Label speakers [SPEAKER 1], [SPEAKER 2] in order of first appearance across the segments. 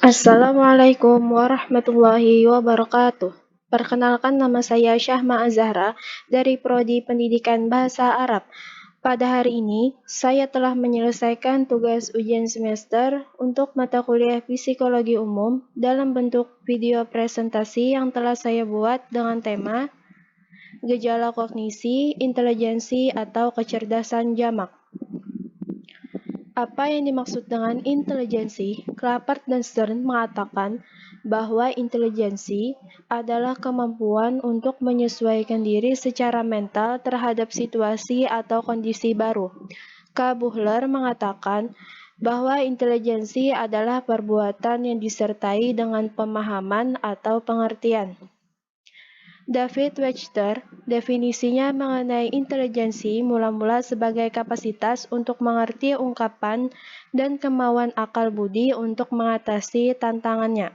[SPEAKER 1] Assalamualaikum warahmatullahi wabarakatuh. Perkenalkan, nama saya Syahma Azahra dari Prodi Pendidikan Bahasa Arab. Pada hari ini, saya telah menyelesaikan tugas ujian semester untuk mata kuliah Psikologi Umum dalam bentuk video presentasi yang telah saya buat dengan tema Gejala Kognisi, Intelijensi, atau Kecerdasan Jamak. Apa yang dimaksud dengan intelijensi? Clapert dan Stern mengatakan bahwa intelijensi adalah kemampuan untuk menyesuaikan diri secara mental terhadap situasi atau kondisi baru. K. Buhler mengatakan bahwa intelijensi adalah perbuatan yang disertai dengan pemahaman atau pengertian. David Webster, definisinya mengenai intelijensi mula-mula sebagai kapasitas untuk mengerti ungkapan dan kemauan akal budi untuk mengatasi tantangannya.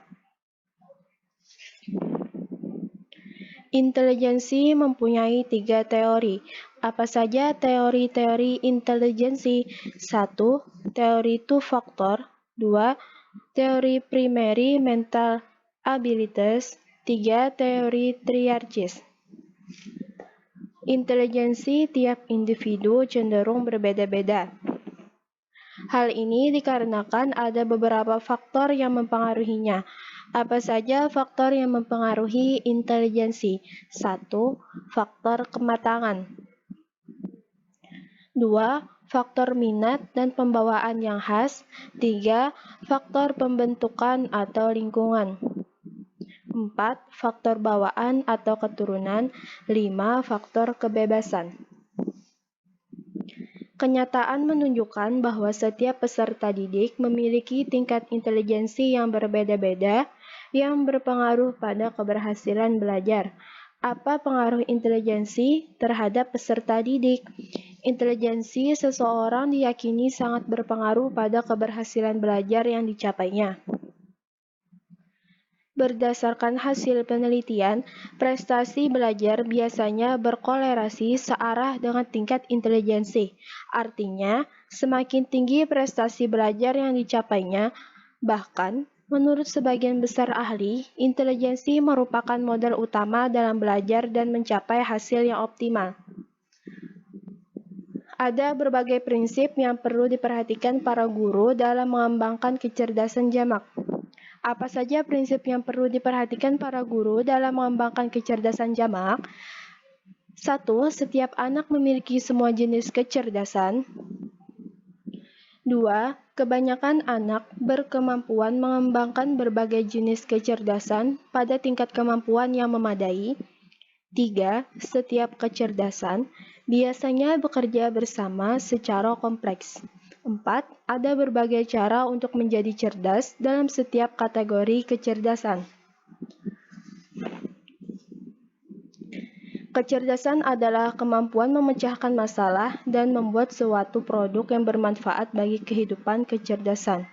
[SPEAKER 1] Intelijensi mempunyai 3 teori. Apa saja teori-teori intelijensi? 1. Teori two factor. 2. Teori primary mental abilities. 3. Teori triarchis. Intelijensi tiap individu cenderung berbeda-beda. Hal ini dikarenakan ada beberapa faktor yang mempengaruhinya. Apa saja faktor yang mempengaruhi intelijensi? 1. Faktor kematangan. 2. Faktor minat dan pembawaan yang khas. 3. Faktor pembentukan atau lingkungan. 4. Faktor bawaan atau keturunan. 5. Faktor kebebasan. Kenyataan menunjukkan bahwa setiap peserta didik memiliki tingkat intelijensi yang berbeda-beda yang berpengaruh pada keberhasilan belajar. Apa pengaruh intelijensi terhadap peserta didik? Intelijensi seseorang diyakini sangat berpengaruh pada keberhasilan belajar yang dicapainya. Berdasarkan hasil penelitian, prestasi belajar biasanya berkolerasi searah dengan tingkat intelijensi. Artinya, semakin tinggi prestasi belajar yang dicapainya, bahkan menurut sebagian besar ahli, intelijensi merupakan modal utama dalam belajar dan mencapai hasil yang optimal. Ada berbagai prinsip yang perlu diperhatikan para guru dalam mengembangkan kecerdasan jamak. Apa saja prinsip yang perlu diperhatikan para guru dalam mengembangkan kecerdasan jamak? 1. Setiap anak memiliki semua jenis kecerdasan. 2. Kebanyakan anak berkemampuan mengembangkan berbagai jenis kecerdasan pada tingkat kemampuan yang memadai. 3. Setiap kecerdasan biasanya bekerja bersama secara kompleks. 4. Ada berbagai cara untuk menjadi cerdas dalam setiap kategori kecerdasan. Kecerdasan adalah kemampuan memecahkan masalah dan membuat suatu produk yang bermanfaat bagi kehidupan kecerdasan.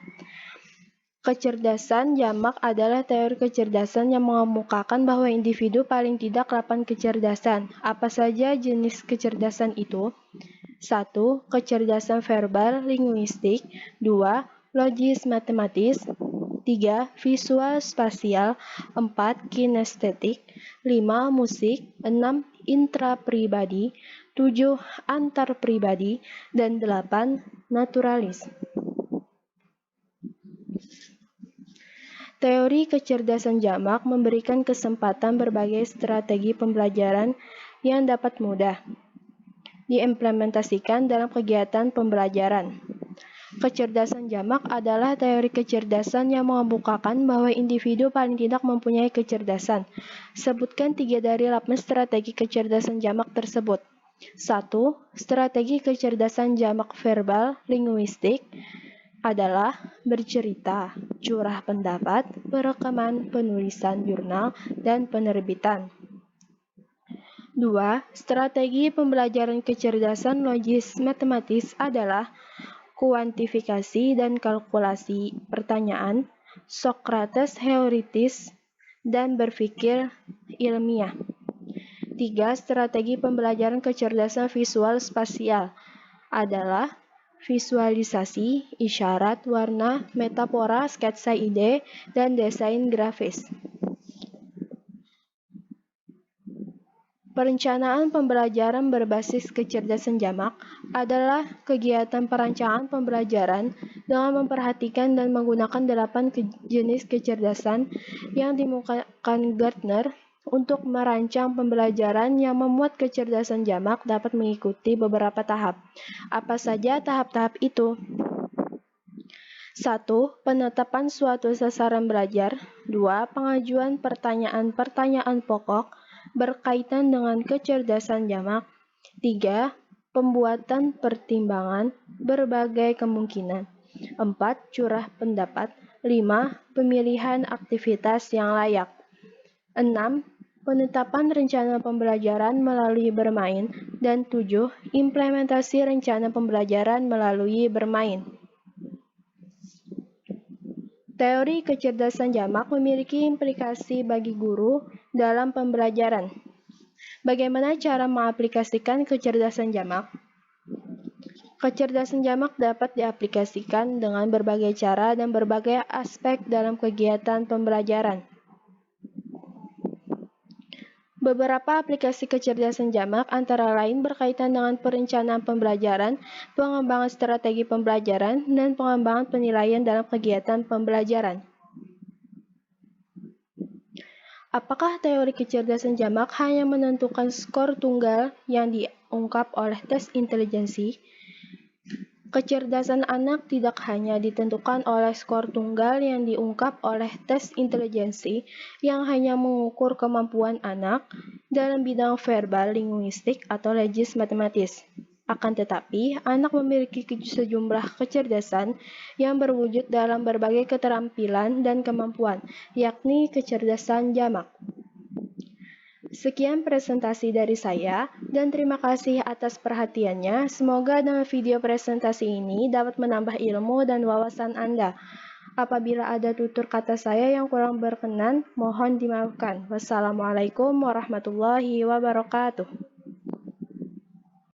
[SPEAKER 1] Kecerdasan jamak adalah teori kecerdasan yang mengemukakan bahwa individu paling tidak 8 kecerdasan. Apa saja jenis kecerdasan itu? 1. Kecerdasan verbal linguistik. 2. Logis matematis. 3. Visual spasial. 4. Kinestetik. 5. Musik. 6. Intrapribadi. 7. Antarpribadi. Dan 8. Naturalis. Teori kecerdasan jamak memberikan kesempatan berbagai strategi pembelajaran yang dapat mudah diimplementasikan dalam kegiatan pembelajaran. Kecerdasan jamak adalah teori kecerdasan yang mengemukakan bahwa individu paling tidak mempunyai kecerdasan. Sebutkan 3 dari 8 strategi kecerdasan jamak tersebut. 1. Strategi kecerdasan jamak verbal linguistik adalah bercerita, curah pendapat, perekaman, penulisan jurnal, dan penerbitan. 2. Strategi pembelajaran kecerdasan logis matematis adalah kuantifikasi dan kalkulasi pertanyaan, Socrates heuritis, dan berpikir ilmiah. 3. Strategi pembelajaran kecerdasan visual spasial adalah visualisasi, isyarat, warna, metafora, sketsa ide, dan desain grafis. Perencanaan pembelajaran berbasis kecerdasan jamak adalah kegiatan perancangan pembelajaran dengan memperhatikan dan menggunakan 8 jenis kecerdasan yang dimukakan Gartner untuk merancang pembelajaran yang memuat kecerdasan jamak dapat mengikuti beberapa tahap. Apa saja tahap-tahap itu? 1. Penetapan suatu sasaran belajar. 2. Pengajuan pertanyaan-pertanyaan pokok berkaitan dengan kecerdasan jamak. 3. Pembuatan pertimbangan berbagai kemungkinan. 4. Curah pendapat. 5. Pemilihan aktivitas yang layak. 6. Penetapan rencana pembelajaran melalui bermain. Dan 7. Implementasi rencana pembelajaran melalui bermain. Teori kecerdasan jamak memiliki implikasi bagi guru dalam pembelajaran. Bagaimana cara mengaplikasikan kecerdasan jamak? Kecerdasan jamak dapat diaplikasikan dengan berbagai cara dan berbagai aspek dalam kegiatan pembelajaran. Beberapa aplikasi kecerdasan jamak antara lain berkaitan dengan perencanaan pembelajaran, pengembangan strategi pembelajaran, dan pengembangan penilaian dalam kegiatan pembelajaran. Apakah teori kecerdasan jamak hanya menentukan skor tunggal yang diungkap oleh tes intelijensi? Kecerdasan anak tidak hanya ditentukan oleh skor tunggal yang diungkap oleh tes intelijensi yang hanya mengukur kemampuan anak dalam bidang verbal, linguistik, atau legis matematis. Akan tetapi, anak memiliki sejumlah kecerdasan yang berwujud dalam berbagai keterampilan dan kemampuan, yakni kecerdasan jamak. Sekian presentasi dari saya, dan terima kasih atas perhatiannya. Semoga dengan video presentasi ini dapat menambah ilmu dan wawasan Anda. Apabila ada tutur kata saya yang kurang berkenan, mohon dimaafkan. Wassalamualaikum warahmatullahi wabarakatuh.